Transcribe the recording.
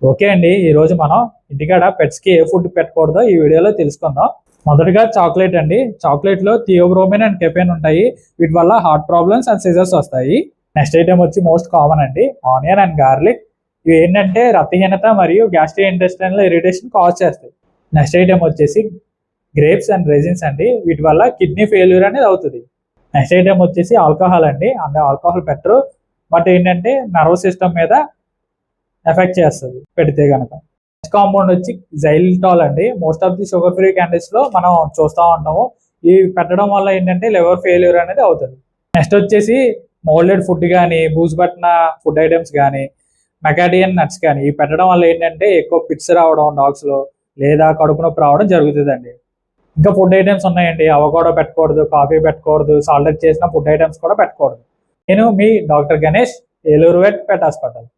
Okay అండి, ఈ రోజు మనం ఇంటికాడ పెట్స్ కి ఏ ఫుడ్ పెట్టకూడదో ఈ వీడియోలో తెలుసుకుందాం. మొదటగా చాక్లెట్ అండి. చాక్లెట్ లో థియోబ్రోమిన్ అండ్ కెఫెన్ ఉంటాయి. వీటి వల్ల హార్ట్ ప్రాబ్లమ్స్ అండ్ సిజర్స్ వస్తాయి. నెక్స్ట్ ఐటమ్ వచ్చి మోస్ట్ కామన్ అండి, ఆనియన్ అండ్ గార్లిక్. ఇవి ఏంటంటే రక్తహీనత మరియు గ్యాస్ట్రిక్ ఇంటెస్టైనల్ ఇరిటేషన్ కాజ్ చేస్తాయి. నెక్స్ట్ ఐటమ్ వచ్చేసి గ్రేప్స్ అండ్ రెజిన్స్ అండి. వీటి వల్ల కిడ్నీ ఫెయిల్యూర్ అనేది అవుతుంది. నెక్స్ట్ ఐటమ్ వచ్చేసి ఆల్కహాల్ అండి. అంటే ఆల్కహాల్ పెట్టరు, బట్ ఏంటంటే నర్వస్ సిస్టమ్ మీద ఎఫెక్ట్ చేస్తుంది పెడితే కనుక. నెక్స్ట్ కాంపౌండ్ వచ్చి జైల్టాల్ అండి. Most of the sugar free candies లో మనం చూస్తూ ఉంటాము. ఇవి పెట్టడం వల్ల ఏంటంటే లివర్ ఫెయిల్యూర్ అనేది అవుతుంది. నెక్స్ట్ వచ్చేసి మోల్డెడ్ ఫుడ్ కానీ, బూజు పట్టిన ఫుడ్ ఐటమ్స్ కానీ, మెకాడియన్ నట్స్ కానీ ఇవి పెట్టడం వల్ల ఏంటంటే ఎక్కువ పిట్స్ రావడం డాగ్స్ లో, లేదా కడుపు నొప్పి రావడం జరుగుతుందండి. ఇంకా ఫుడ్ ఐటమ్స్ ఉన్నాయండి. అవకాడో పెట్టకూడదు, కాఫీ పెట్టకూడదు, సాల్టెడ్ చేసిన ఫుడ్ ఐటమ్స్ కూడా పెట్టకూడదు. నేను మీ డాక్టర్ గణేష్, ఏలూరు వెట్ పెట్ హాస్పిటల్.